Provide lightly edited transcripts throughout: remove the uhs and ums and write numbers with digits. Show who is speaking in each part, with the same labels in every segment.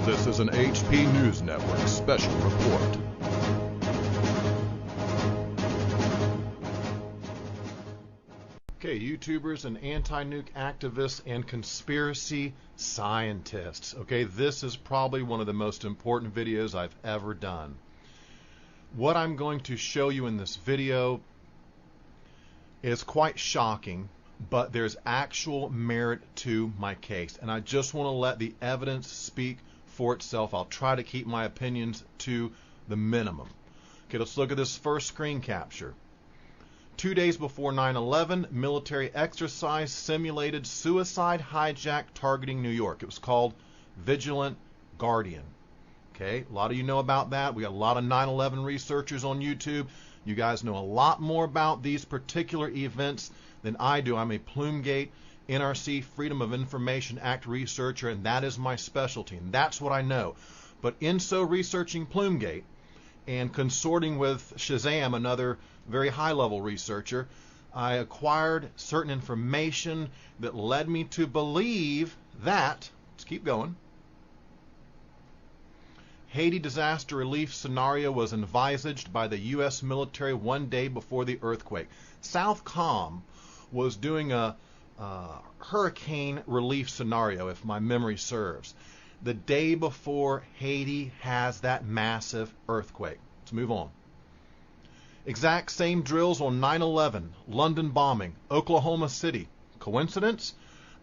Speaker 1: This is an HP News Network special report. Okay, YouTubers and anti-nuke activists and conspiracy scientists. Okay, this is probably one of the most important videos I've ever done. What I'm going to show you in this video is quite shocking, but there's actual merit to my case. And I just want to let the evidence speak for itself. I'll try to keep my opinions to the minimum. Okay, let's look at this first screen capture. 2 days before 9/11, military exercise simulated suicide hijack targeting New York. It was called Vigilant Guardian. Okay, a lot of you know about that. We got a lot of 9/11 researchers on YouTube. You guys know a lot more about these particular events than I do. I'm a Plumegate NRC Freedom of Information Act researcher, and that is my specialty, and that's what I know. But in so researching Plumegate and consorting with Shazzam, another very high-level researcher, I acquired certain information that led me to believe that, let's keep going, Haiti disaster relief scenario was envisaged by the U.S. military 1 day before the earthquake. Southcom was doing a hurricane relief scenario, if my memory serves, the day before Haiti has that massive earthquake. Let's move on. Exact same drills on 9/11, London bombing, Oklahoma City. Coincidence?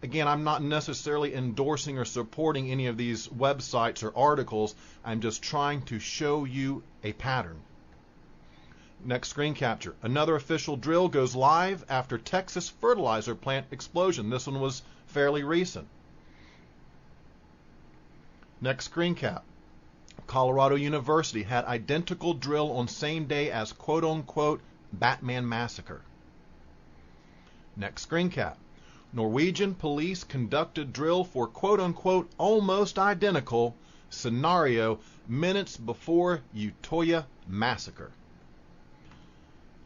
Speaker 1: Again, I'm not necessarily endorsing or supporting any of these websites or articles. I'm just trying to show you a pattern. Next screen capture. Another official drill goes live after Texas fertilizer plant explosion. This one was fairly recent. Next screen cap. Colorado University had identical drill on same day as quote-unquote Batman massacre. Next screen cap. Norwegian police conducted drill for quote-unquote almost identical scenario minutes before Utoya massacre.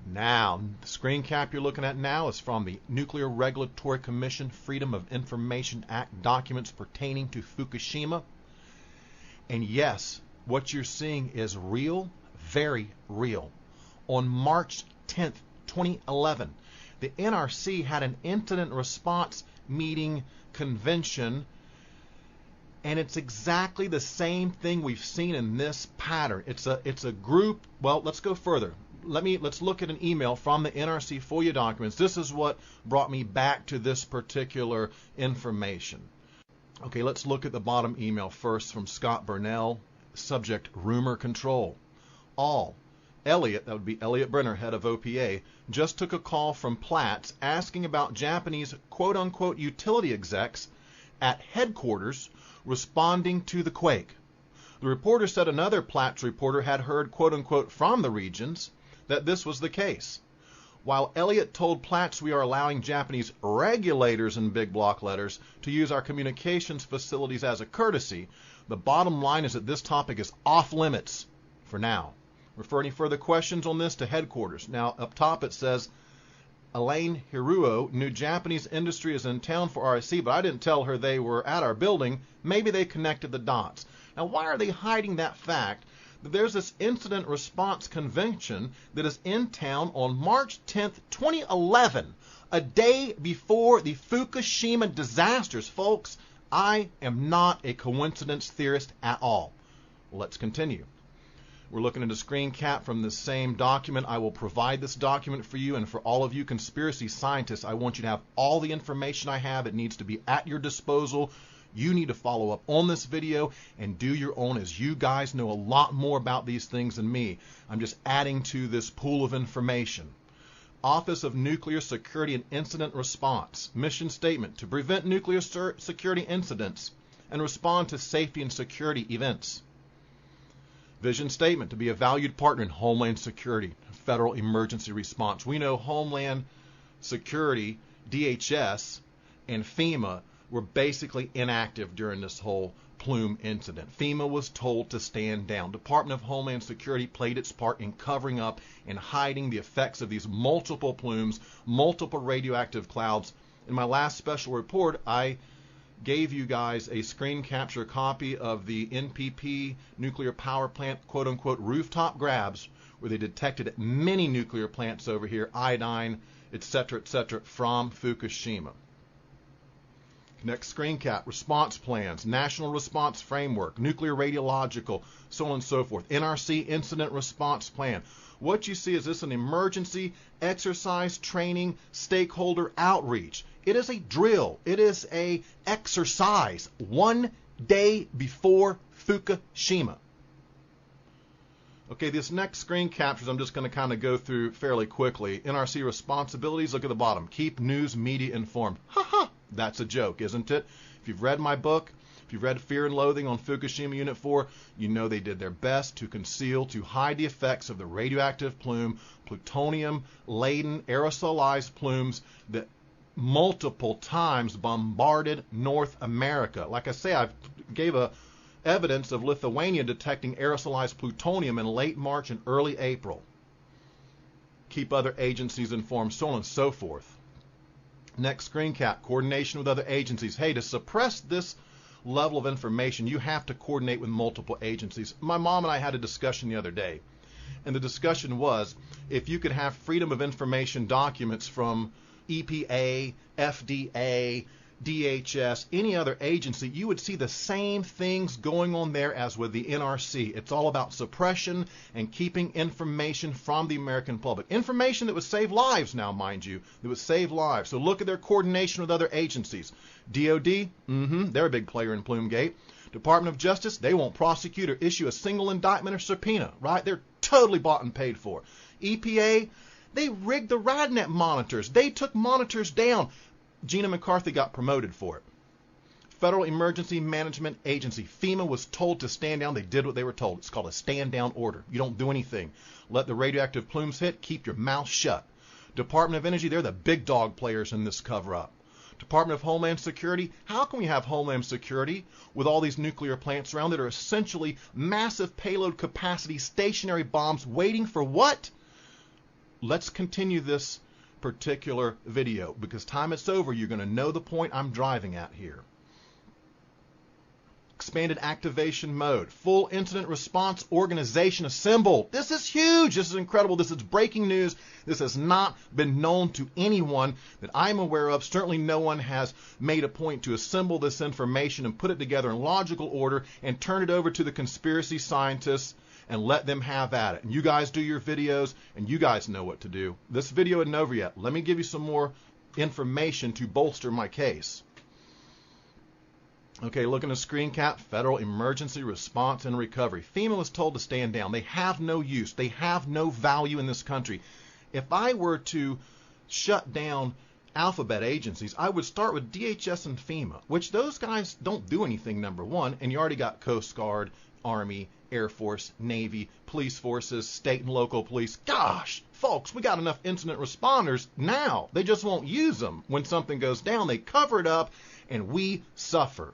Speaker 1: Now, the screen cap you're looking at now is from the Nuclear Regulatory Commission Freedom of Information Act documents pertaining to Fukushima. And yes, what you're seeing is real, very real. On March 10th, 2011, the NRC had an incident response meeting convention, and it's exactly the same thing we've seen in this pattern. It's a group. Well, let's go further. Let's look at an email from the NRC FOIA documents. This is what brought me back to this particular information. Okay, let's look at the bottom email first from Scott Burnell. Subject, rumor control. All. Elliot, that would be Elliot Brenner, head of OPA, just took a call from Platts asking about Japanese quote-unquote utility execs at headquarters responding to the quake. The reporter said another Platts reporter had heard quote-unquote from the regions that this was the case. While Elliot told Platts we are allowing Japanese regulators in big block letters to use our communications facilities as a courtesy, the bottom line is that this topic is off limits for now. Refer any further questions on this to headquarters. Now, up top it says, Elaine Hiruo knew Japanese industry is in town for RSC, but I didn't tell her they were at our building. Maybe they connected the dots. Now, why are they hiding that fact that there's this incident response convention that is in town on March 10th, 2011, a day before the Fukushima disasters? Folks, I am not a coincidence theorist at all. Let's continue. We're looking at a screen cap from the same document. I will provide this document for you, and for all of you conspiracy scientists, I want you to have all the information I have. It needs to be at your disposal. You need to follow up on this video and do your own, as you guys know a lot more about these things than me. I'm just adding to this pool of information. Office of Nuclear Security and Incident Response. Mission statement: to prevent nuclear security incidents and respond to safety and security events. Vision statement: to be a valued partner in Homeland Security, Federal Emergency Response. We know Homeland Security, DHS, and FEMA were basically inactive during this whole Plume incident. FEMA was told to stand down. Department of Homeland Security played its part in covering up and hiding the effects of these multiple plumes, multiple radioactive clouds. In my last special report, I gave you guys a screen capture copy of the NPP nuclear power plant, quote unquote, rooftop grabs, where they detected many nuclear plants over here, iodine, etc., from Fukushima. Next screen cap, response plans, national response framework, nuclear radiological, so on and so forth, NRC incident response plan. What you see is this an emergency exercise training stakeholder outreach. It is a drill. It is a exercise 1 day before Fukushima. Okay, this next screen captures I'm just going to kind of go through fairly quickly. NRC responsibilities, look at the bottom. Keep news media informed. Ha ha! That's a joke, isn't it? If you've read my book, if you've read Fear and Loathing on Fukushima Unit 4, you know they did their best to conceal, to hide the effects of the radioactive plume, plutonium-laden aerosolized plumes that multiple times bombarded North America. Like I say, I gave evidence of Lithuania detecting aerosolized plutonium in late March and early April. Keep other agencies informed, so on and so forth. Next screen cap, coordination with other agencies. Hey, to suppress this level of information, you have to coordinate with multiple agencies. My mom and I had a discussion the other day, and the discussion was if you could have freedom of information documents from EPA, FDA, DHS, any other agency, you would see the same things going on there as with the NRC. It's all about suppression and keeping information from the American public. Information that would save lives now, mind you, that would save lives. So look at their coordination with other agencies. DOD, they're a big player in Plumegate. Department of Justice, they won't prosecute or issue a single indictment or subpoena, right? They're totally bought and paid for. EPA, they rigged the RadNet monitors. They took monitors down. Gina McCarthy got promoted for it. Federal Emergency Management Agency, FEMA, was told to stand down. They did what they were told. It's called a stand-down order. You don't do anything. Let the radioactive plumes hit. Keep your mouth shut. Department of Energy, they're the big dog players in this cover-up. Department of Homeland Security, how can we have Homeland Security with all these nuclear plants around that are essentially massive payload capacity stationary bombs waiting for what? Let's continue this particular video, because time it's over, you're going to know the point I'm driving at here. Expanded activation mode, full incident response organization assembled. This is huge. This is incredible. This is breaking news. This has not been known to anyone that I'm aware of. Certainly no one has made a point to assemble this information and put it together in logical order and turn it over to the conspiracy scientists and let them have at it. And you guys do your videos, and you guys know what to do. This video isn't over yet. Let me give you some more information to bolster my case. Okay, look at the screen cap, Federal Emergency Response and Recovery. FEMA was told to stand down. They have no use. They have no value in this country. If I were to shut down alphabet agencies, I would start with DHS and FEMA, which those guys don't do anything, number one, and you already got Coast Guard, Army, Air Force, Navy, police forces, state and local police. Gosh, folks, we got enough incident responders now. They just won't use them. When something goes down, they cover it up, and we suffer.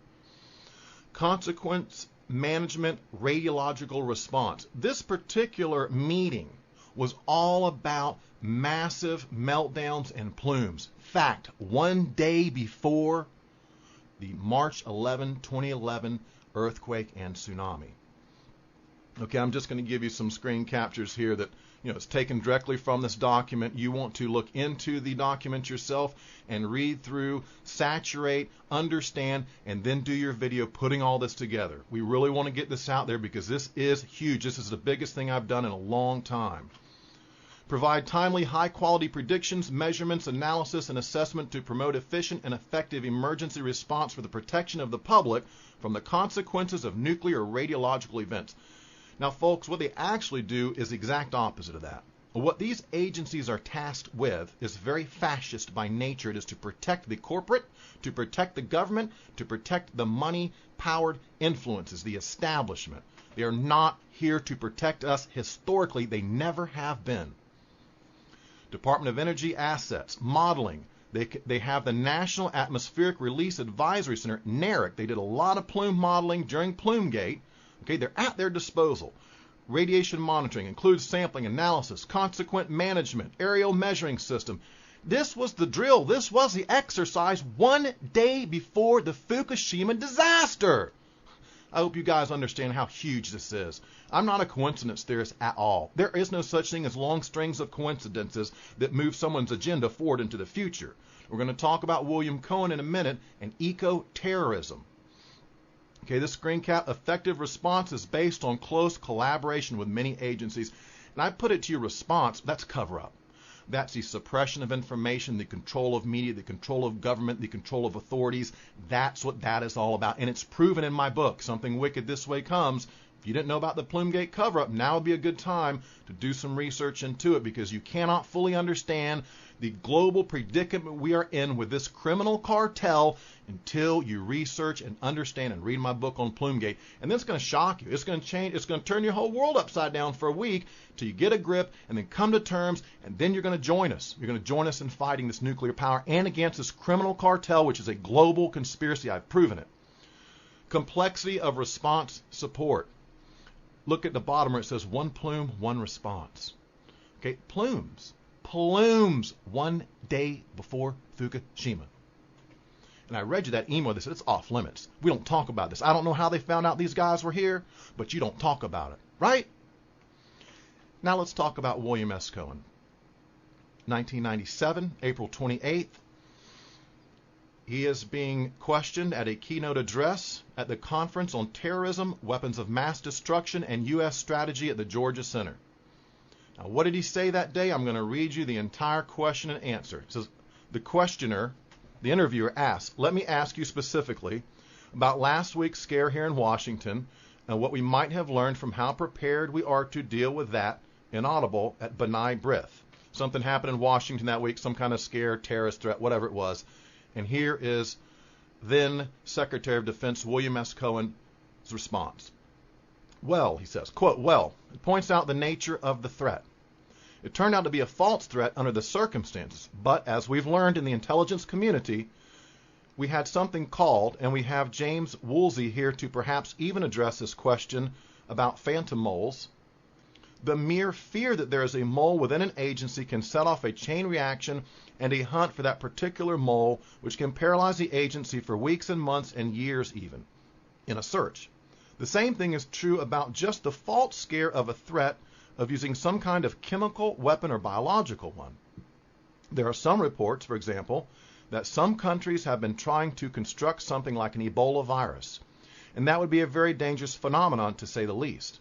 Speaker 1: Consequence management radiological response. This particular meeting was all about massive meltdowns and plumes. Fact, 1 day before the March 11, 2011 earthquake and tsunami. Okay, I'm just going to give you some screen captures here that, it's taken directly from this document. You want to look into the document yourself and read through, saturate, understand, and then do your video putting all this together. We really want to get this out there because this is huge. This is the biggest thing I've done in a long time. Provide timely, high-quality predictions, measurements, analysis, and assessment to promote efficient and effective emergency response for the protection of the public from the consequences of nuclear or radiological events. Now, folks, what they actually do is the exact opposite of that. What these agencies are tasked with is very fascist by nature. It is to protect the corporate, to protect the government, to protect the money-powered influences, the establishment. They are not here to protect us. Historically, they never have been. Department of Energy assets, modeling. They have the National Atmospheric Release Advisory Center, NRC. They did a lot of plume modeling during Plumegate. Okay, they're at their disposal. Radiation monitoring includes sampling, analysis, consequent management, aerial measuring system. This was the drill. This was the exercise 1 day before the Fukushima disaster. I hope you guys understand how huge this is. I'm not a coincidence theorist at all. There is no such thing as long strings of coincidences that move someone's agenda forward into the future. We're going to talk about William Cohen in a minute and eco-terrorism. Okay, this screen cap, effective response is based on close collaboration with many agencies. And I put it to your response, that's cover-up. That's the suppression of information, the control of media, the control of government, the control of authorities. That's what that is all about. And it's proven in my book, Something Wicked This Way Comes. If you didn't know about the Plumegate cover-up, now would be a good time to do some research into it, because you cannot fully understand the global predicament we are in with this criminal cartel until you research and understand and read my book on Plumegate. And then it's going to shock you. It's going to change. It's going to turn your whole world upside down for a week till you get a grip and then come to terms, and then you're going to join us. You're going to join us in fighting this nuclear power and against this criminal cartel, which is a global conspiracy. I've proven it. Complexity of response support. Look at the bottom where it says one plume, one response. Okay, plumes 1 day before Fukushima. And I read you that email. They said it's off limits. We don't talk about this. I don't know how they found out these guys were here, but you don't talk about it, right? Now let's talk about William S. Cohen. 1997, April 28th. He is being questioned at a keynote address at the Conference on Terrorism, Weapons of Mass Destruction, and U.S. Strategy at the Georgia Center. Now, what did he say that day? I'm going to read you the entire question and answer. It says, the questioner, the interviewer, asked, let me ask you specifically about last week's scare here in Washington and what we might have learned from how prepared we are to deal with that inaudible at B'nai B'rith. Something happened in Washington that week, some kind of scare, terrorist threat, whatever it was. And here is then Secretary of Defense William S. Cohen's response. Well, he says, quote, well, it points out the nature of the threat. It turned out to be a false threat under the circumstances, but as we've learned in the intelligence community, we had something called, and we have James Woolsey here to perhaps even address this question about phantom moles. The mere fear that there is a mole within an agency can set off a chain reaction and a hunt for that particular mole, which can paralyze the agency for weeks and months and years even in a search. The same thing is true about just the false scare of a threat of using some kind of chemical weapon or biological one. There are some reports, for example, that some countries have been trying to construct something like an Ebola virus, and that would be a very dangerous phenomenon to say the least.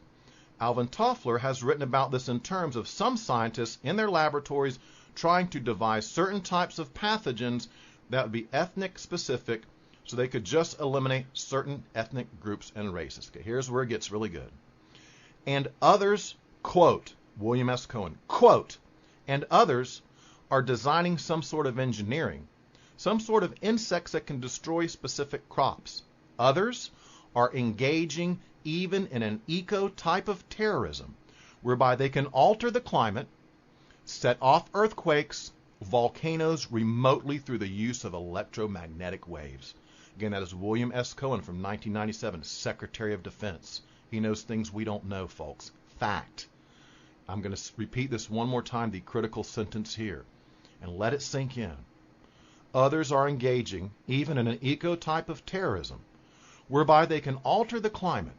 Speaker 1: Alvin Toffler has written about this in terms of some scientists in their laboratories trying to devise certain types of pathogens that would be ethnic specific so they could just eliminate certain ethnic groups and races. Okay, here's where it gets really good. And others, quote, William S. Cohen, quote, and others are designing some sort of engineering, some sort of insects that can destroy specific crops. Others are engaging even in an eco type of terrorism, whereby they can alter the climate, set off earthquakes, volcanoes remotely through the use of electromagnetic waves. Again, that is William S. Cohen from 1997, Secretary of Defense. He knows things we don't know, folks. Fact. I'm going to repeat this one more time, the critical sentence here, and let it sink in. Others are engaging even in an eco type of terrorism, whereby they can alter the climate,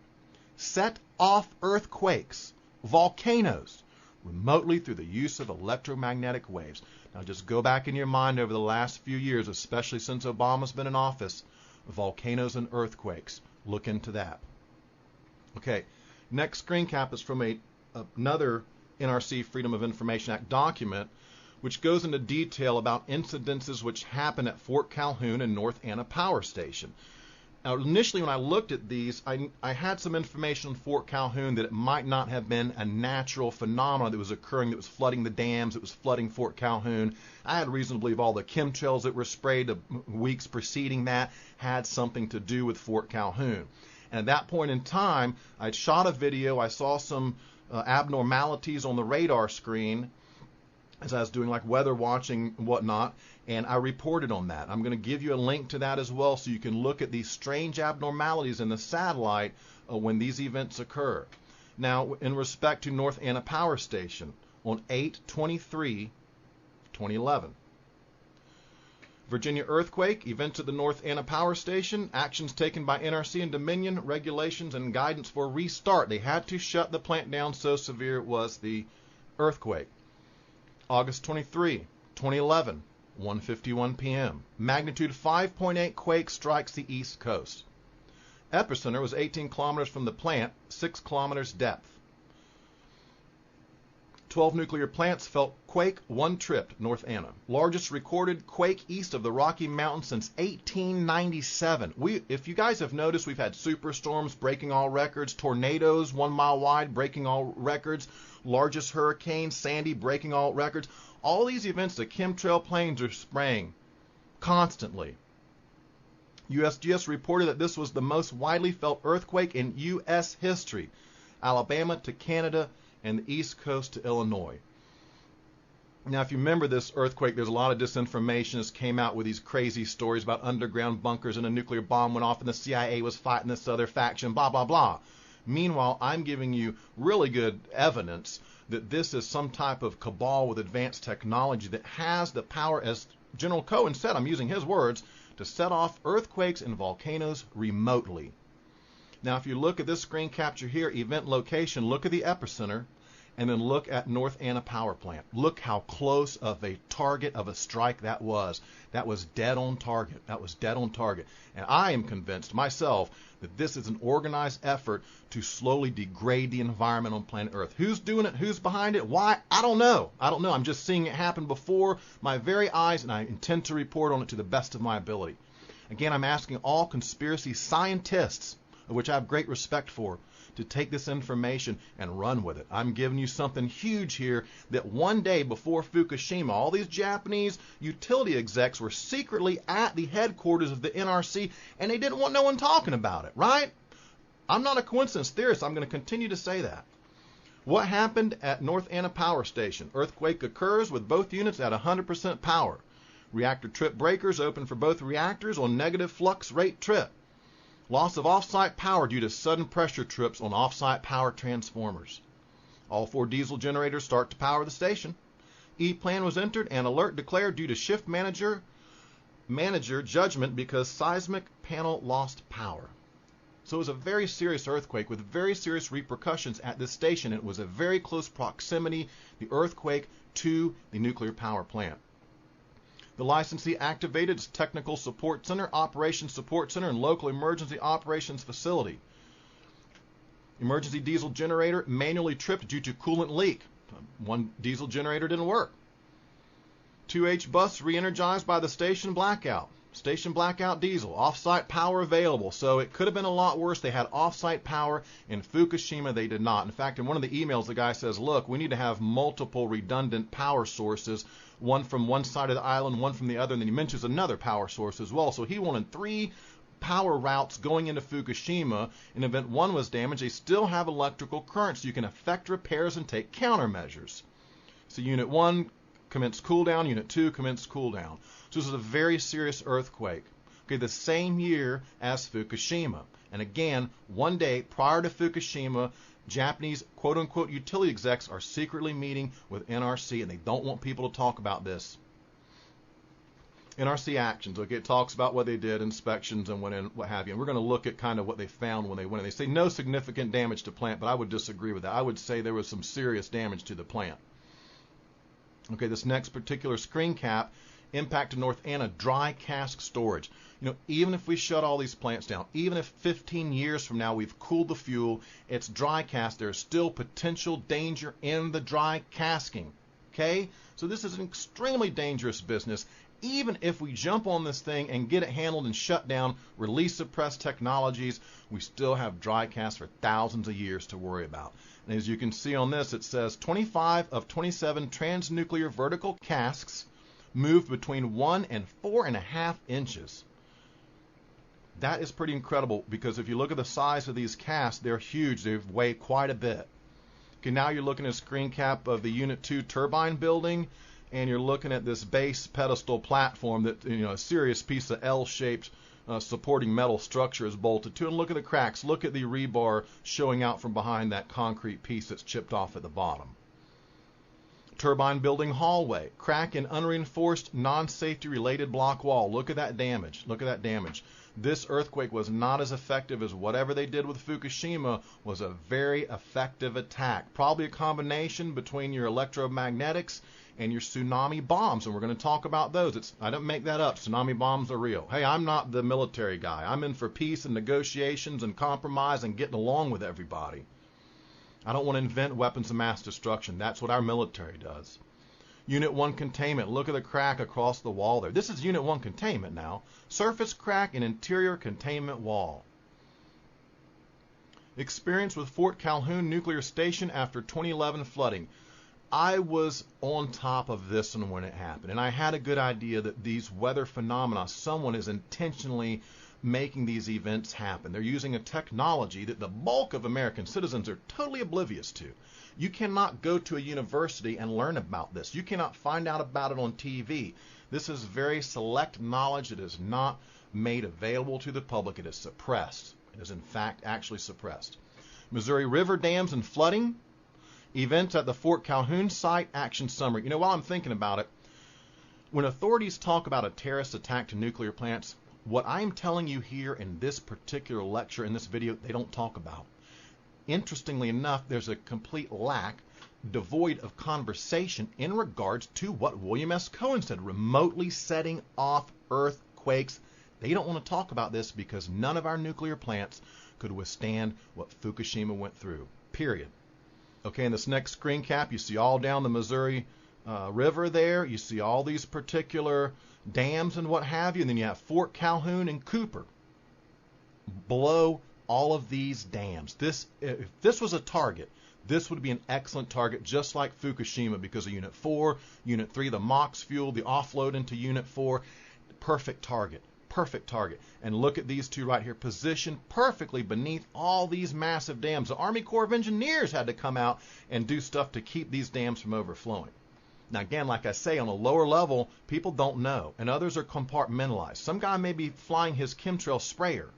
Speaker 1: set off earthquakes, volcanoes, remotely through the use of electromagnetic waves. Now just go back in your mind over the last few years, especially since Obama's been in office, volcanoes and earthquakes. Look into that. Okay, next screen cap is from another NRC Freedom of Information Act document, which goes into detail about incidences which happen at Fort Calhoun and North Anna Power Station. Now, initially when I looked at these, I had some information on Fort Calhoun that it might not have been a natural phenomenon that was occurring, that was flooding the dams, that was flooding Fort Calhoun. I had reason to believe all the chemtrails that were sprayed the weeks preceding that had something to do with Fort Calhoun. And at that point in time, I'd shot a video. I saw some abnormalities on the radar screen as I was doing like weather watching and whatnot, and I reported on that. I'm going to give you a link to that as well so you can look at these strange abnormalities in the satellite when these events occur. Now, in respect to North Anna Power Station, on 8/23/2011, Virginia earthquake, events at the North Anna Power Station, actions taken by NRC and Dominion, regulations and guidance for restart. They had to shut the plant down, so severe was the earthquake. August 23, 2011, 1:51 p.m. Magnitude 5.8 quake strikes the East Coast. Epicenter was 18 kilometers from the plant, 6 kilometers depth. 12 nuclear plants felt quake, 1 tripped, North Anna. Largest recorded quake east of the Rocky Mountains since 1897. If you guys have noticed, we've had superstorms breaking all records, tornadoes 1 mile wide breaking all records, largest hurricane, Sandy, breaking all records. All these events, the chemtrail planes are spraying constantly. USGS reported that this was the most widely felt earthquake in U.S. history. Alabama to Canada and the East Coast to Illinois. Now, if you remember this earthquake, there's a lot of disinformation that came out with these crazy stories about underground bunkers and a nuclear bomb went off and the CIA was fighting this other faction, blah, blah, blah. Meanwhile, I'm giving you really good evidence that this is some type of cabal with advanced technology that has the power, as General Cohen said, I'm using his words, to set off earthquakes and volcanoes remotely. Now, if you look at this screen capture here, event location, look at the epicenter, and then look at North Anna Power Plant. Look how close of a target of a strike that was. That was dead on target. That was dead on target. And I am convinced myself that this is an organized effort to slowly degrade the environment on planet Earth. Who's doing it? Who's behind it? Why? I don't know. I'm just seeing it happen before my very eyes, and I intend to report on it to the best of my ability. Again, I'm asking all conspiracy scientists, of which I have great respect for, to take this information and run with it. I'm giving you something huge here that one day before Fukushima, all these Japanese utility execs were secretly at the headquarters of the NRC and they didn't want no one talking about it, right? I'm not a coincidence theorist. I'm going to continue to say that. What happened at North Anna Power Station? Earthquake occurs with both units at 100% power. Reactor trip breakers open for both reactors on negative flux rate trip. Loss of off-site power due to sudden pressure trips on off-site power transformers. All 4 diesel generators start to power the station. E-plan was entered and alert declared due to shift manager judgment because seismic panel lost power. So it was a very serious earthquake with very serious repercussions at this station. It was a very close proximity, the earthquake, to the nuclear power plant. The licensee activated its Technical Support Center, Operations Support Center, and Local Emergency Operations Facility. Emergency diesel generator manually tripped due to coolant leak. 1 diesel generator didn't work. 2H bus re-energized by the station blackout. Station blackout diesel. Off-site power available. So it could have been a lot worse. They had off-site power. In Fukushima, they did not. In fact, in one of the emails, the guy says, look, we need to have multiple redundant power sources, one from one side of the island, one from the other, and then he mentions another power source as well. So he wanted 3 power routes going into Fukushima. In event 1 was damaged, they still have electrical current, so you can effect repairs and take countermeasures. So Unit 1 commenced cool down, Unit 2 commenced cool down. So this is a very serious earthquake. Okay, the same year as Fukushima. And again, one day prior to Fukushima, Japanese quote-unquote utility execs are secretly meeting with NRC, and they don't want people to talk about this. NRC actions, okay, it talks about what they did, inspections and what have you. And we're going to look at kind of what they found when they went in. They say no significant damage to plant, but I would disagree with that. I would say there was some serious damage to the plant. Okay, this next particular screen cap, impact to North Anna, dry cask storage. You know, even if we shut all these plants down, even if 15 years from now we've cooled the fuel, it's dry cask, there's still potential danger in the dry casking. Okay? So this is an extremely dangerous business. Even if we jump on this thing and get it handled and shut down, release suppressed technologies, we still have dry cask for thousands of years to worry about. And as you can see on this, it says 25 of 27 transnuclear vertical casks moved between 1 and 4.5 inches. That is pretty incredible, because if you look at the size of these casks, they're huge. They weigh quite a bit. Okay, now you're looking at a screen cap of the Unit 2 turbine building, and you're looking at this base pedestal platform that, you know, a serious piece of L-shaped supporting metal structure is bolted to. And look at the cracks. Look at the rebar showing out from behind that concrete piece that's chipped off at the bottom. turbine building hallway, crack in unreinforced, non-safety related block wall. Look at that damage. Look at that damage. This earthquake was not as effective as whatever they did with Fukushima was a very effective attack. Probably a combination between your electromagnetics and your tsunami bombs, and we're going to talk about those. I don't make that up. Tsunami bombs are real. Hey, I'm not the military guy. I'm in for peace and negotiations and compromise and getting along with everybody. I don't want to invent weapons of mass destruction. That's what our military does. Unit 1 containment. Look at the crack across the wall there. This is Unit 1 containment now. Surface crack and interior containment wall. Experience with Fort Calhoun Nuclear Station after 2011 flooding. I was on top of this one when it happened, and I had a good idea that these weather phenomena, someone is intentionally making these events happen. They're using a technology that the bulk of American citizens are totally oblivious to. You cannot go to a university and learn about this. You cannot find out about it on TV. This is very select knowledge that is not made available to the public. It is suppressed. It is in fact actually suppressed. Missouri River dams and flooding. Events at the Fort Calhoun site, action summary. You know, while I'm thinking about it, when authorities talk about a terrorist attack to nuclear plants, what I'm telling you here in this particular lecture, in this video, they don't talk about. Interestingly enough, there's a complete lack, devoid of conversation in regards to what William S. Cohen said, remotely setting off earthquakes. They don't want to talk about this because none of our nuclear plants could withstand what Fukushima went through, period. Okay, in this next screen cap, you see all down the Missouri River there. You see all these particular dams and what have you. And then you have Fort Calhoun and Cooper below all of these dams. If this was a target, this would be an excellent target, just like Fukushima, because of Unit 4, Unit 3, the MOX fuel, the offload into Unit 4. Perfect target. Perfect target. And look at these two right here, positioned perfectly beneath all these massive dams. The Army Corps of Engineers had to come out and do stuff to keep these dams from overflowing. Now, again, like I say, on a lower level, people don't know, and others are compartmentalized. Some guy may be flying his chemtrail sprayer,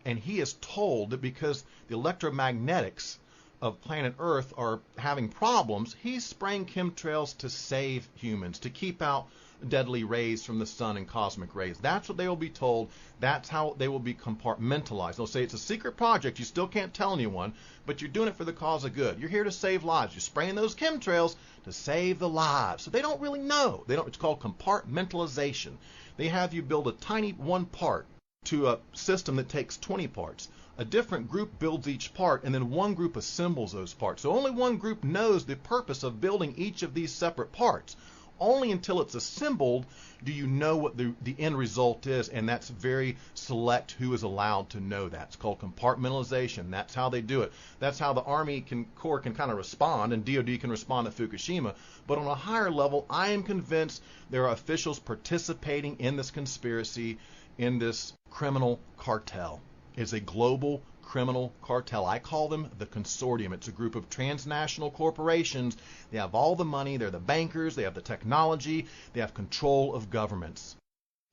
Speaker 1: and he is told that because the electromagnetics of planet Earth are having problems, he's spraying chemtrails to save humans, to keep out deadly rays from the sun and cosmic rays. That's what they will be told. That's how they will be compartmentalized. They'll say it's a secret project. You still can't tell anyone, but you're doing it for the cause of good. You're here to save lives. You're spraying those chemtrails to save the lives. So they don't really know. It's called compartmentalization. They have you build a tiny one part to a system that takes 20 parts. A different group builds each part, and then one group assembles those parts. So only one group knows the purpose of building each of these separate parts. Only until it's assembled do you know what the end result is, and that's very select who is allowed to know that. It's called compartmentalization. That's how they do it. That's how the Army Corps can kind of respond, and DOD can respond to Fukushima. But on a higher level, I am convinced there are officials participating in this conspiracy, in this criminal cartel. It's a global criminal cartel. I call them the consortium. It's a group of transnational corporations. They have all the money. They're the bankers. They have the technology. They have control of governments.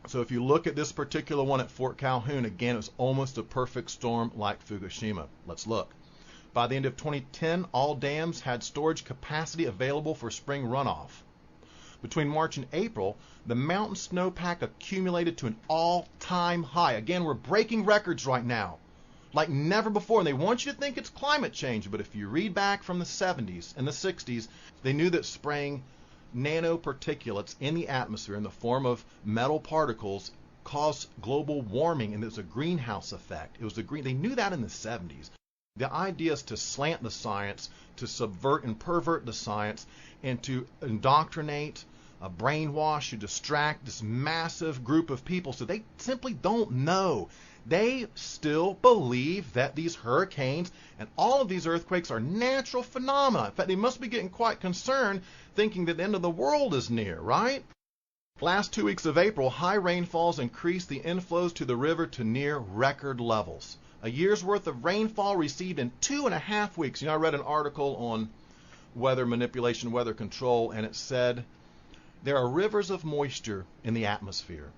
Speaker 1: So if you look at this particular one at Fort Calhoun, again, it was almost a perfect storm like Fukushima. Let's look. By the end of 2010, all dams had storage capacity available for spring runoff. Between March and April, the mountain snowpack accumulated to an all-time high. Again, we're breaking records right now, like never before. And they want you to think it's climate change, but if you read back from the 70s and the 60s, they knew that spraying nanoparticulates in the atmosphere in the form of metal particles caused global warming, and it was a greenhouse effect. They knew that in the 70s. The idea is to slant the science, to subvert and pervert the science, and to indoctrinate, brainwash, to distract this massive group of people so they simply don't know. They still believe that these hurricanes and all of these earthquakes are natural phenomena. In fact, they must be getting quite concerned, thinking that the end of the world is near, right? Last 2 weeks of April, high rainfalls increased the inflows to the river to near record levels. A year's worth of rainfall received in 2.5 weeks. You know, I read an article on weather manipulation, weather control, and it said there are rivers of moisture in the atmosphere.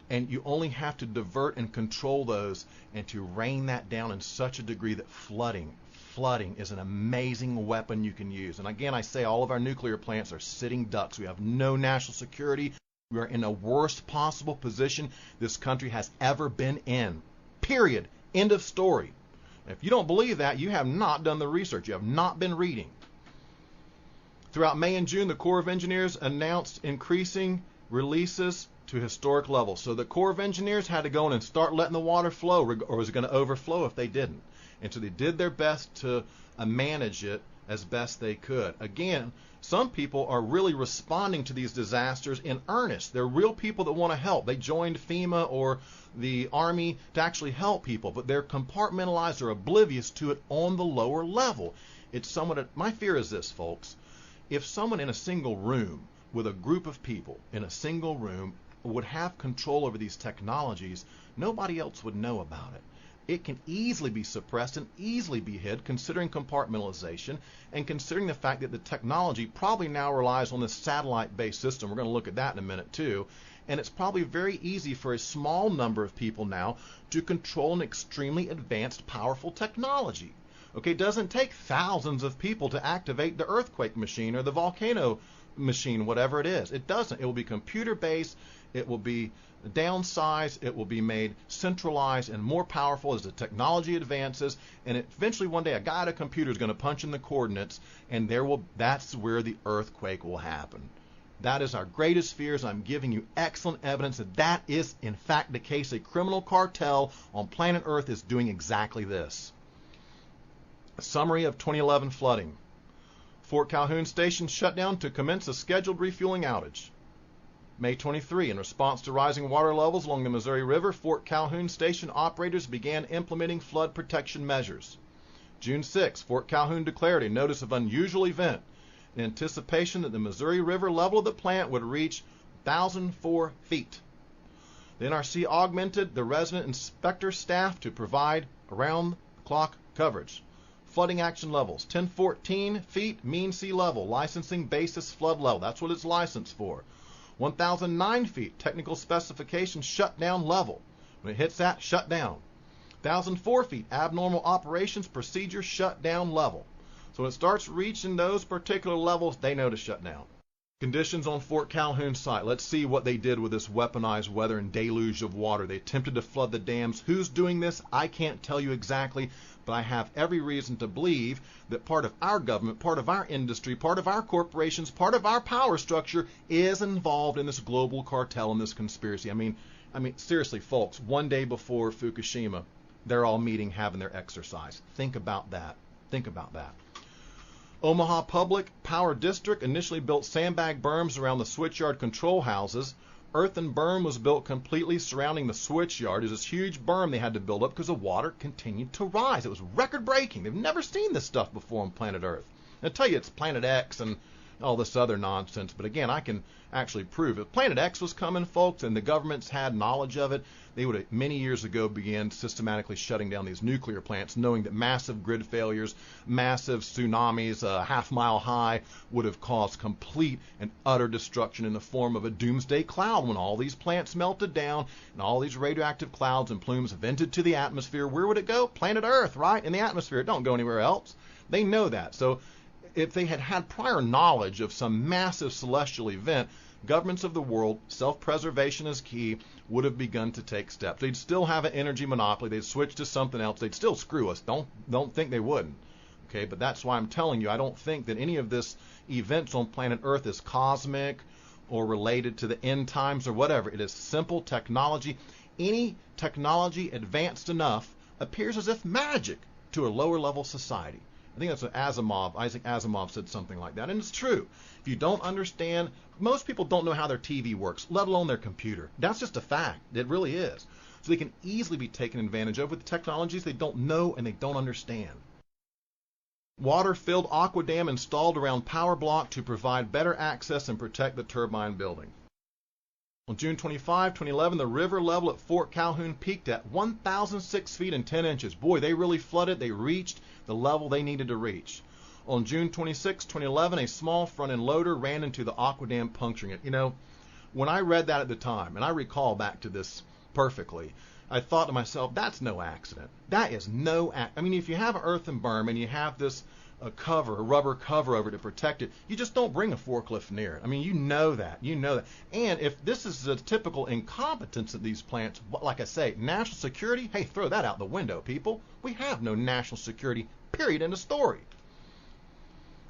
Speaker 1: And you only have to divert and control those and to rain that down in such a degree that flooding is an amazing weapon you can use. And again, I say all of our nuclear plants are sitting ducks. We have no national security. We are in the worst possible position this country has ever been in. Period. End of story. If you don't believe that, you have not done the research. You have not been reading. Throughout May and June, the Corps of Engineers announced increasing releases to historic levels. So the Corps of Engineers had to go in and start letting the water flow, or was it going to overflow if they didn't? And so they did their best to manage it as best they could. Again, some people are really responding to these disasters in earnest. They're real people that want to help. They joined FEMA or the Army to actually help people, but they're compartmentalized or oblivious to it on the lower level. It's somewhat, my fear is this, folks. If someone in a single room with a group of people in a single room would have control over these technologies, nobody else would know about it. It can easily be suppressed and easily be hid, considering compartmentalization and considering the fact that the technology probably now relies on this satellite-based system. We're going to look at that in a minute too. And it's probably very easy for a small number of people now to control an extremely advanced, powerful technology. Okay, it doesn't take thousands of people to activate the earthquake machine or the volcano machine, whatever it is. It doesn't. It will be computer-based. It will be downsized. It will be made centralized and more powerful as the technology advances. And eventually one day a guy at a computer is going to punch in the coordinates, and that's where the earthquake will happen. That is our greatest fears. I'm giving you excellent evidence that that is in fact the case. A criminal cartel on planet Earth is doing exactly this. A summary of 2011 flooding. Fort Calhoun Station shut down to commence a scheduled refueling outage. May 23, in response to rising water levels along the Missouri River, Fort Calhoun Station operators began implementing flood protection measures. June 6, Fort Calhoun declared a notice of unusual event in anticipation that the Missouri River level of the plant would reach 1,004 feet. The NRC augmented the resident inspector staff to provide around-the-clock coverage. Flooding action levels, 1014 feet mean sea level, licensing basis flood level. That's what it's licensed for. 1,009 feet, technical specification shutdown level. When it hits that, shut down. 1,004 feet, abnormal operations procedure shutdown level. So when it starts reaching those particular levels, they know to shut down. Conditions on Fort Calhoun site. Let's see what they did with this weaponized weather and deluge of water. They attempted to flood the dams. Who's doing this? I can't tell you exactly, but I have every reason to believe that part of our government, part of our industry, part of our corporations, part of our power structure is involved in this global cartel and this conspiracy. I mean, seriously, folks, one day before Fukushima, they're all meeting, having their exercise. Think about that. Think about that. Omaha Public Power District initially built sandbag berms around the switchyard control houses. Earthen berm was built completely surrounding the switchyard. It was this huge berm they had to build up because the water continued to rise. It was record-breaking. They've never seen this stuff before on planet Earth. I tell you, it's Planet X and all this other nonsense, but again, I can actually prove it. Planet X was coming, folks, and the governments had knowledge of it. They would have many years ago began systematically shutting down these nuclear plants, knowing that massive grid failures, massive tsunamis, half-mile high, would have caused complete and utter destruction in the form of a doomsday cloud when all these plants melted down and all these radioactive clouds and plumes vented to the atmosphere. Where would it go? Planet Earth, right? In the atmosphere. It don't go anywhere else. They know that. So if they had had prior knowledge of some massive celestial event, governments of the world, self-preservation is key, would have begun to take steps. They'd still have an energy monopoly. They'd switch to something else. They'd still screw us. Don't think they wouldn't. Okay, but that's why I'm telling you, I don't think that any of this events on planet Earth is cosmic or related to the end times or whatever. It is simple technology. Any technology advanced enough appears as if magic to a lower level society. I think that's what Isaac Asimov said something like that. And it's true. If you don't understand, most people don't know how their TV works, let alone their computer. That's just a fact. It really is. So they can easily be taken advantage of with technologies they don't know and they don't understand. Water-filled aqua dam installed around power block to provide better access and protect the turbine building. On June 25, 2011, the river level at Fort Calhoun peaked at 1,006 feet and 10 inches. Boy, they really flooded. They reached the level they needed to reach. On June 26, 2011, a small front-end loader ran into the aqua dam, puncturing it. You know, When I read that at the time, and I recall back to this perfectly, I thought to myself, that's no accident. That is no accident. I mean, if you have an earthen berm and you have this a rubber cover over it to protect it, you just don't bring a forklift near it. I mean, you know that. And if this is a typical incompetence at these plants, like I say, national security, hey, throw that out the window, people. We have no national security, period, in the story.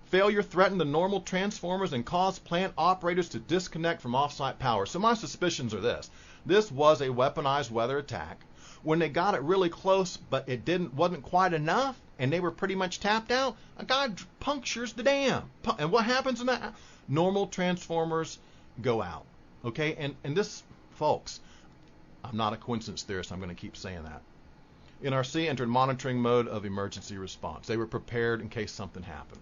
Speaker 1: Failure threatened the normal transformers and caused plant operators to disconnect from off-site power. So my suspicions are this. This was a weaponized weather attack. When they got it really close, but it wasn't quite enough, and they were pretty much tapped out, a guy punctures the dam. And what happens in that? Normal transformers go out. Okay? And this, folks, I'm not a coincidence theorist. I'm going to keep saying that. NRC entered monitoring mode of emergency response. They were prepared in case something happened.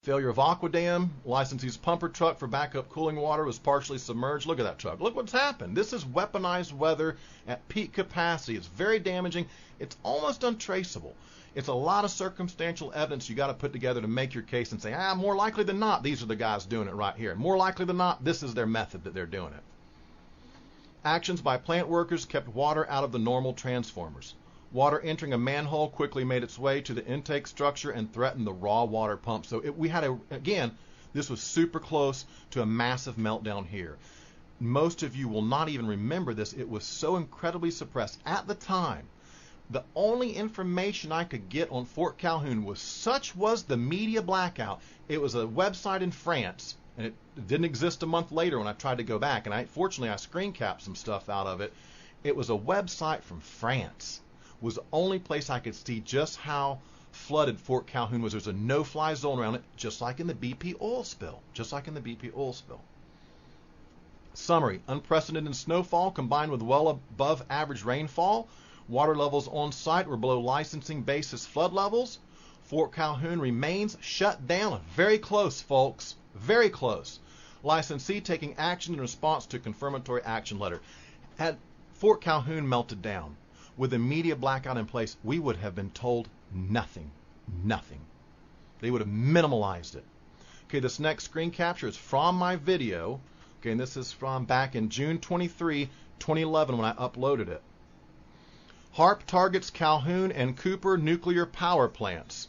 Speaker 1: Failure of Aqua Dam. Licensee's pumper truck for backup cooling water was partially submerged. Look at that truck. Look what's happened. This is weaponized weather at peak capacity. It's very damaging. It's almost untraceable. It's a lot of circumstantial evidence you got to put together to make your case and say, more likely than not, these are the guys doing it right here. More likely than not, this is their method that they're doing it. Actions by plant workers kept water out of the normal transformers. Water entering a manhole quickly made its way to the intake structure and threatened the raw water pump. So this was super close to a massive meltdown here. Most of you will not even remember this. It was so incredibly suppressed at the time. The only information I could get on Fort Calhoun was such was the media blackout. It was a website in France, and it didn't exist a month later when I tried to go back. And fortunately, I screen capped some stuff out of it. It was a website from France. Was the only place I could see just how flooded Fort Calhoun was. There's a no-fly zone around it, just like in the BP oil spill. Summary: unprecedented snowfall combined with well above average rainfall. Water levels on site were below licensing basis flood levels. Fort Calhoun remains shut down. Very close, folks. Very close. Licensee taking action in response to confirmatory action letter. Had Fort Calhoun melted down, with the media blackout in place, we would have been told nothing. Nothing. They would have minimalized it. Okay, this next screen capture is from my video. Okay, and this is from back in June 23, 2011 when I uploaded it. HAARP targets Calhoun and Cooper nuclear power plants.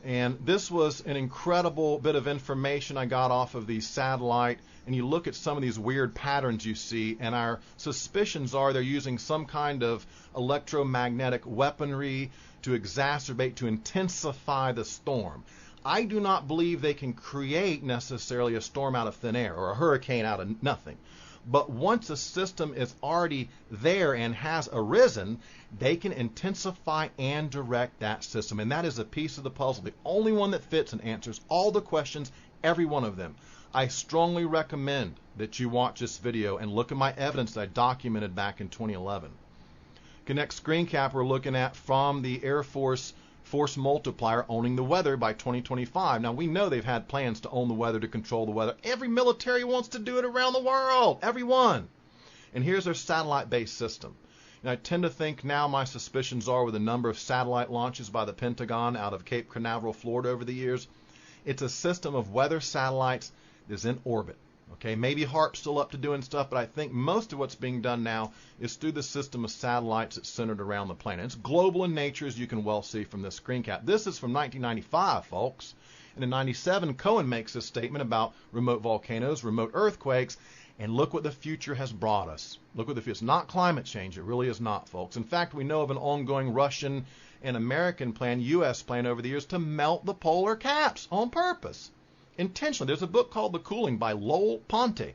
Speaker 1: And this was an incredible bit of information I got off of the satellite. And you look at some of these weird patterns you see, and our suspicions are they're using some kind of electromagnetic weaponry to exacerbate, to intensify the storm. I do not believe they can create necessarily a storm out of thin air or a hurricane out of nothing. But once a system is already there and has arisen, they can intensify and direct that system. And that is a piece of the puzzle, the only one that fits and answers all the questions, every one of them. I strongly recommend that you watch this video and look at my evidence that I documented back in 2011. Okay, next screen cap we're looking at from the Air Force Force Multiplier owning the weather by 2025. Now, we know they've had plans to own the weather, to control the weather. Every military wants to do it around the world. Everyone. And here's their satellite-based system. And I tend to think now my suspicions are with the number of satellite launches by the Pentagon out of Cape Canaveral, Florida over the years. It's a system of weather satellites that is in orbit. Okay, maybe HAARP's still up to doing stuff, but I think most of what's being done now is through the system of satellites that's centered around the planet. It's global in nature, as you can well see from this screen cap. This is from 1995, folks. And in 97, Cohen makes this statement about remote volcanoes, remote earthquakes, and look what the future has brought us. Look what the future. It's not climate change. It really is not, folks. In fact, we know of an ongoing Russian and American plan, U.S. plan over the years to melt the polar caps on purpose. Intentionally. There's a book called The Cooling by Lowell Ponte.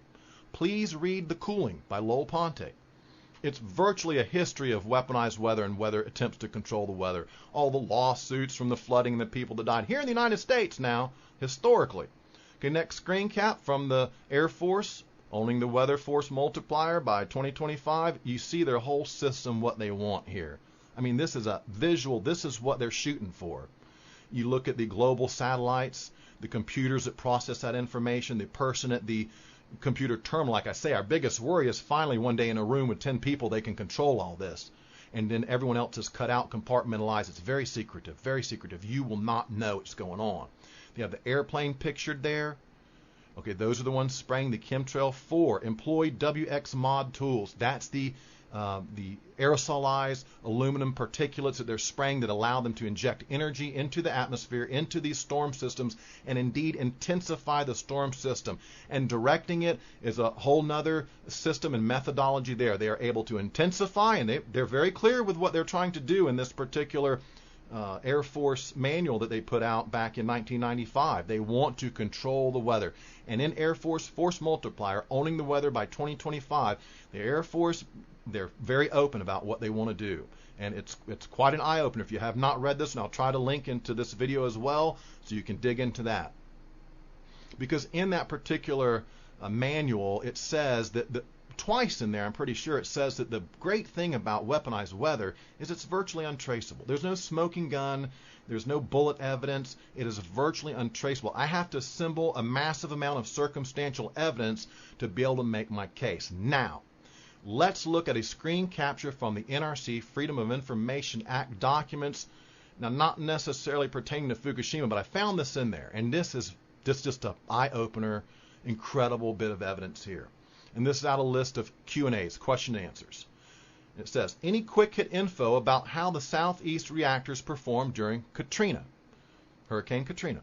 Speaker 1: Please read The Cooling by Lowell Ponte. It's virtually a history of weaponized weather and weather attempts to control the weather. All the lawsuits from the flooding and the people that died here in the United States now, historically. Okay, next screen cap from the Air Force, owning the Weather Force Multiplier by 2025. You see their whole system, what they want here. I mean, this is a visual. This is what they're shooting for. You look at the global satellites, the computers that process that information, the person at the computer terminal. Like I say, our biggest worry is finally one day in a room with 10 people, they can control all this. And then everyone else is cut out, compartmentalized. It's very secretive, very secretive. You will not know what's going on. You have the airplane pictured there. Okay, those are the ones spraying the chemtrail. 4, employ WX mod tools. That's the aerosolized aluminum particulates that they're spraying that allow them to inject energy into the atmosphere, into these storm systems, and indeed intensify the storm system. And directing it is a whole nother system and methodology there. They are able to intensify, and they're very clear with what they're trying to do in this particular Air Force manual that they put out back in 1995. They want to control the weather. And in Air Force Force Multiplier, Owning the Weather by 2025, the Air Force, they're very open about what they want to do. And it's quite an eye-opener. If you have not read this, and I'll try to link into this video as well so you can dig into that. Because in that particular manual, it says that twice in there, I'm pretty sure, it says that the great thing about weaponized weather is it's virtually untraceable. There's no smoking gun. There's no bullet evidence. It is virtually untraceable. I have to assemble a massive amount of circumstantial evidence to be able to make my case. Now, let's look at a screen capture from the NRC Freedom of Information Act documents. Now, not necessarily pertaining to Fukushima, but I found this in there. And this is just an eye-opener, incredible bit of evidence here. And this is out of a list of Q&As, question and answers. And it says, any quick hit info about how the southeast reactors performed during Katrina, Hurricane Katrina?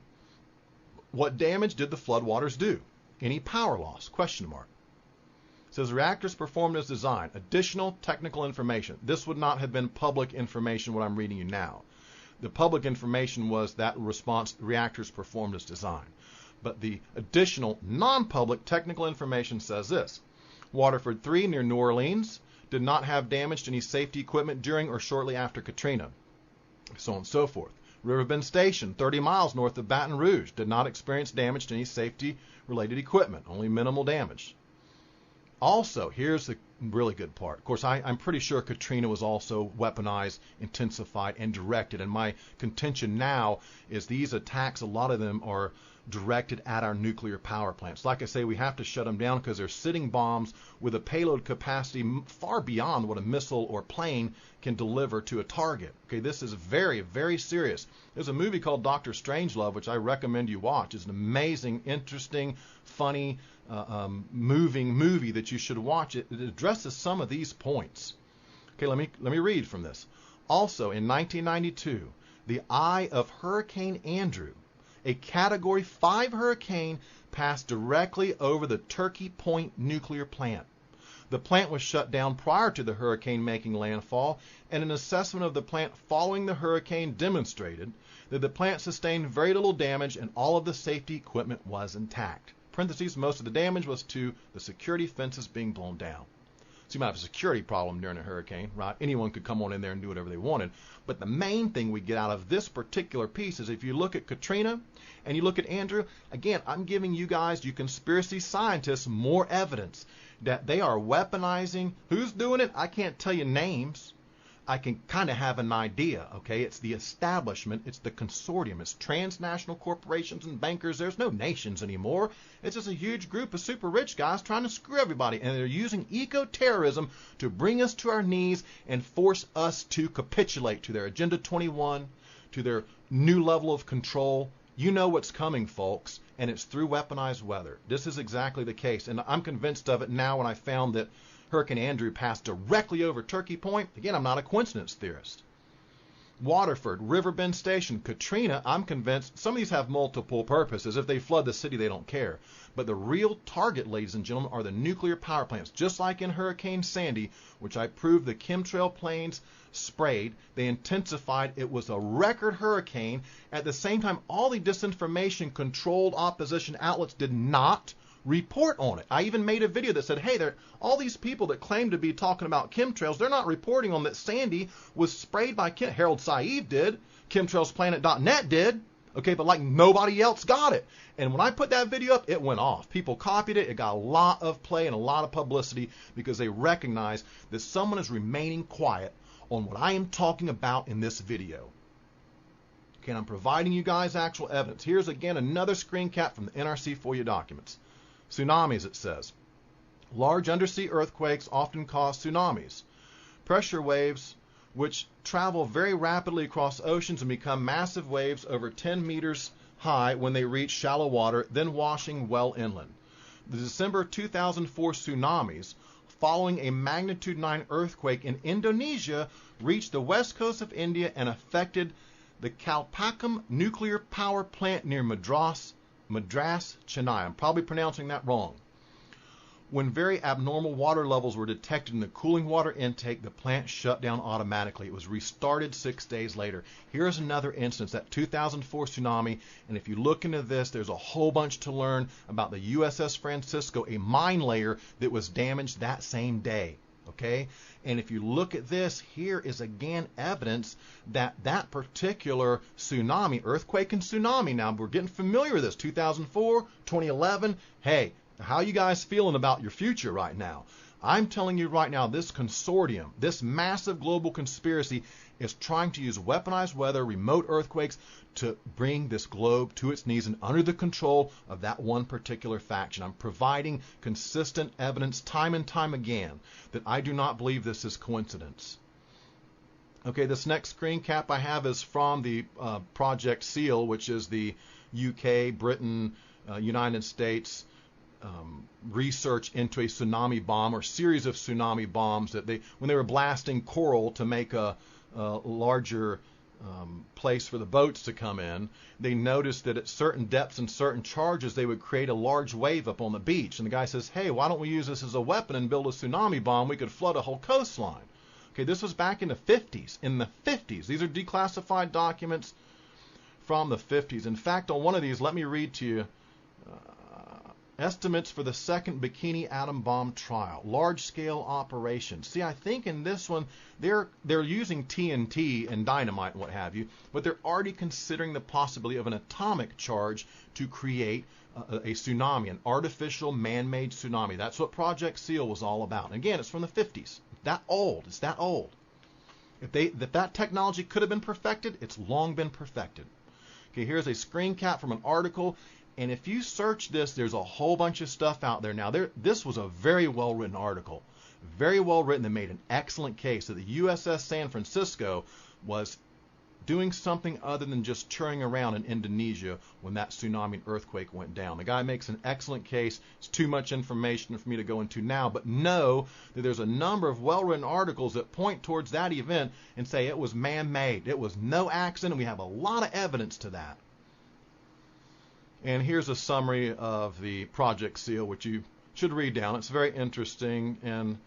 Speaker 1: What damage did the floodwaters do? Any power loss? Question mark. It says reactors performed as designed. Additional technical information. This would not have been public information, what I'm reading you now. The public information was that response, reactors performed as designed. But the additional non-public technical information says this. Waterford 3 near New Orleans did not have damage to any safety equipment during or shortly after Katrina. So on and so forth. Riverbend Station, 30 miles north of Baton Rouge, did not experience damage to any safety-related equipment, only minimal damage. Also, here's the really good part. Of course, I'm pretty sure Katrina was also weaponized, intensified, and directed. And my contention now is these attacks, a lot of them are directed at our nuclear power plants. Like I say, we have to shut them down because they're sitting bombs with a payload capacity far beyond what a missile or plane can deliver to a target. Okay, this is very, very serious. There's a movie called Dr. Strangelove, which I recommend you watch. It's an amazing, interesting, funny, moving movie that you should watch. It addresses some of these points. Okay, let me read from this. Also, in 1992, the eye of Hurricane Andrew, a Category 5 hurricane, passed directly over the Turkey Point nuclear plant. The plant was shut down prior to the hurricane making landfall, and an assessment of the plant following the hurricane demonstrated that the plant sustained very little damage and all of the safety equipment was intact. Parentheses, most of the damage was to the security fences being blown down. So you might have a security problem during a hurricane, right? Anyone could come on in there and do whatever they wanted. But the main thing we get out of this particular piece is if you look at Katrina and you look at Andrew, again, I'm giving you guys, you conspiracy scientists, more evidence that they are weaponizing. Who's doing it? I can't tell you names. I can kind of have an idea, okay? It's the establishment, it's the consortium, it's transnational corporations and bankers. There's no nations anymore. It's just a huge group of super rich guys trying to screw everybody, and they're using eco-terrorism to bring us to our knees and force us to capitulate to their Agenda 21, to their new level of control. You know what's coming, folks, and it's through weaponized weather. This is exactly the case, and I'm convinced of it now when I found that Hurricane Andrew passed directly over Turkey Point. Again, I'm not a coincidence theorist. Waterford, Riverbend Station, Katrina, I'm convinced some of these have multiple purposes. If they flood the city, they don't care. But the real target, ladies and gentlemen, are the nuclear power plants. Just like in Hurricane Sandy, which I proved the chemtrail planes sprayed, they intensified. It was a record hurricane. At the same time, all the disinformation controlled opposition outlets did not report on it. I even made a video that said, hey, all these people that claim to be talking about chemtrails, they're not reporting on that Sandy was sprayed by Harold Saeed did, chemtrailsplanet.net did, okay, but like nobody else got it. And when I put that video up, it went off. People copied it. It got a lot of play and a lot of publicity because they recognize that someone is remaining quiet on what I am talking about in this video. Okay, and I'm providing you guys actual evidence. Here's again another screen cap from the NRC FOIA documents. Tsunamis, it says. Large undersea earthquakes often cause tsunamis. Pressure waves which travel very rapidly across oceans and become massive waves over 10 meters high when they reach shallow water, then washing well inland. The December 2004 tsunamis, following a magnitude 9 earthquake in Indonesia, reached the west coast of India and affected the Kalpakkam nuclear power plant near Madras, Chennai. I'm probably pronouncing that wrong. When very abnormal water levels were detected in the cooling water intake, the plant shut down automatically. It was restarted 6 days later. Here's another instance, that 2004 tsunami, and if you look into this, there's a whole bunch to learn about the USS Francisco, a mine layer that was damaged that same day. Okay, and if you look at this, here is again evidence that that particular tsunami, earthquake and tsunami, now we're getting familiar with this, 2004, 2011, hey, how you guys feeling about your future right now? I'm telling you right now, this consortium, this massive global conspiracy is trying to use weaponized weather, remote earthquakes to bring this globe to its knees and under the control of that one particular faction. I'm providing consistent evidence time and time again that I do not believe this is coincidence. Okay, this next screen cap I have is from the Project SEAL, which is the UK, Britain, United States research into a tsunami bomb or series of tsunami bombs that when they were blasting coral to make a larger place for the boats to come in, they noticed that at certain depths and certain charges they would create a large wave up on the beach. And the guy says, hey, why don't we use this as a weapon and build a tsunami bomb? We could flood a whole coastline. Okay, this was back in the 50s. In the 50s. These are declassified documents from the 50s. In fact, on one of these, let me read to you estimates for the second Bikini atom bomb trial, large-scale operations. See, I think in this one they're using TNT and dynamite and what have you, but they're already considering the possibility of an atomic charge to create a tsunami, an artificial man-made tsunami. That's what Project SEAL was all about. And again, it's from the 50s. That old. It's that old. If that technology could have been perfected, it's long been perfected. Okay, here's a screen cap from an article. And if you search this, there's a whole bunch of stuff out there. Now, this was a very well-written article. Very well written that made an excellent case that the USS San Francisco was doing something other than just churning around in Indonesia when that tsunami and earthquake went down. The guy makes an excellent case. It's too much information for me to go into now, but know that there's a number of well-written articles that point towards that event and say it was man-made. It was no accident. We have a lot of evidence to that. And here's a summary of the Project SEAL, which you should read down. It's very interesting. And,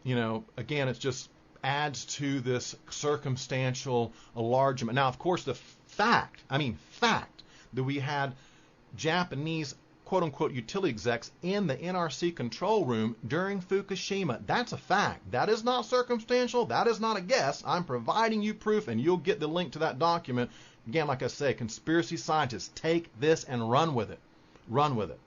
Speaker 1: you know, again, it just adds to this circumstantial enlargement. Now, of course, the fact that we had Japanese quote-unquote utility execs in the NRC control room during Fukushima, that's a fact. That is not circumstantial. That is not a guess. I'm providing you proof, and you'll get the link to that document. Again, like I say, conspiracy scientists, take this and run with it. Run with it.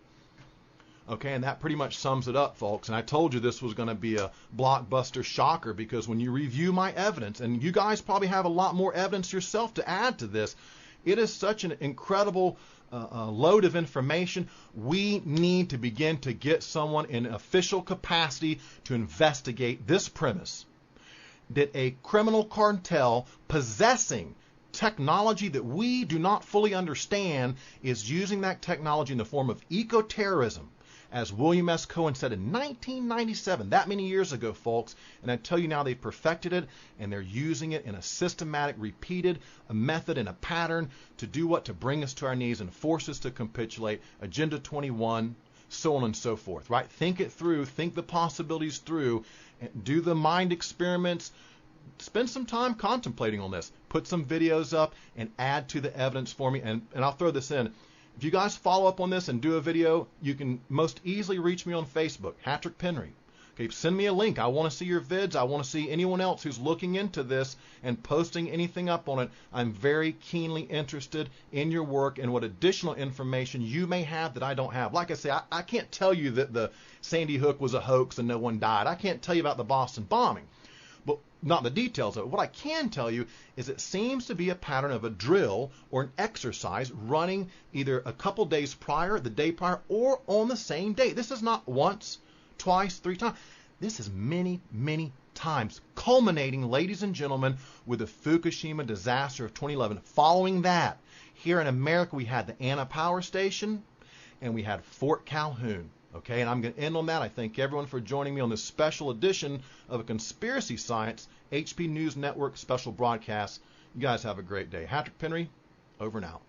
Speaker 1: Okay, and that pretty much sums it up, folks. And I told you this was going to be a blockbuster shocker, because when you review my evidence, and you guys probably have a lot more evidence yourself to add to this, it is such an incredible load of information. We need to begin to get someone in official capacity to investigate this premise that a criminal cartel possessing technology that we do not fully understand is using that technology in the form of eco-terrorism, as William S. Cohen said in 1997, that many years ago, folks. And I tell you now, they've perfected it, and they're using it in a systematic, repeated method and a pattern to do what? To bring us to our knees and force us to capitulate. Agenda 21, so on and so forth, right? Think it through, think the possibilities through, and do the mind experiments. Spend some time contemplating on this. Put some videos up and add to the evidence for me. And I'll throw this in. If you guys follow up on this and do a video, you can most easily reach me on Facebook, Hatrick Penry. Okay, send me a link. I want to see your vids. I want to see anyone else who's looking into this and posting anything up on it. I'm very keenly interested in your work and what additional information you may have that I don't have. Like I say, I can't tell you that the Sandy Hook was a hoax and no one died. I can't tell you about the Boston bombing. But not the details of it. What I can tell you is it seems to be a pattern of a drill or an exercise running either a couple days prior, the day prior, or on the same day. This is not once, twice, 3 times. This is many, many times, culminating, ladies and gentlemen, with the Fukushima disaster of 2011. Following that, here in America, we had the Anna Power Station and we had Fort Calhoun. Okay, and I'm going to end on that. I thank everyone for joining me on this special edition of a Conspiracy Science HP News Network special broadcast. You guys have a great day. Patrick Penry, over and out.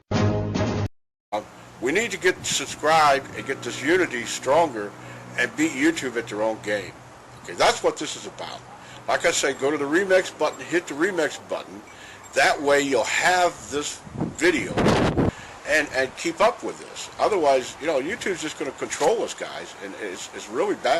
Speaker 2: We need to get subscribed and get this unity stronger and beat YouTube at their own game. Okay, that's what this is about. Like I say, go to the remix button, hit the remix button. That way you'll have this video and keep up with this. Otherwise, you know, YouTube's just going to control us, guys, and it's really bad.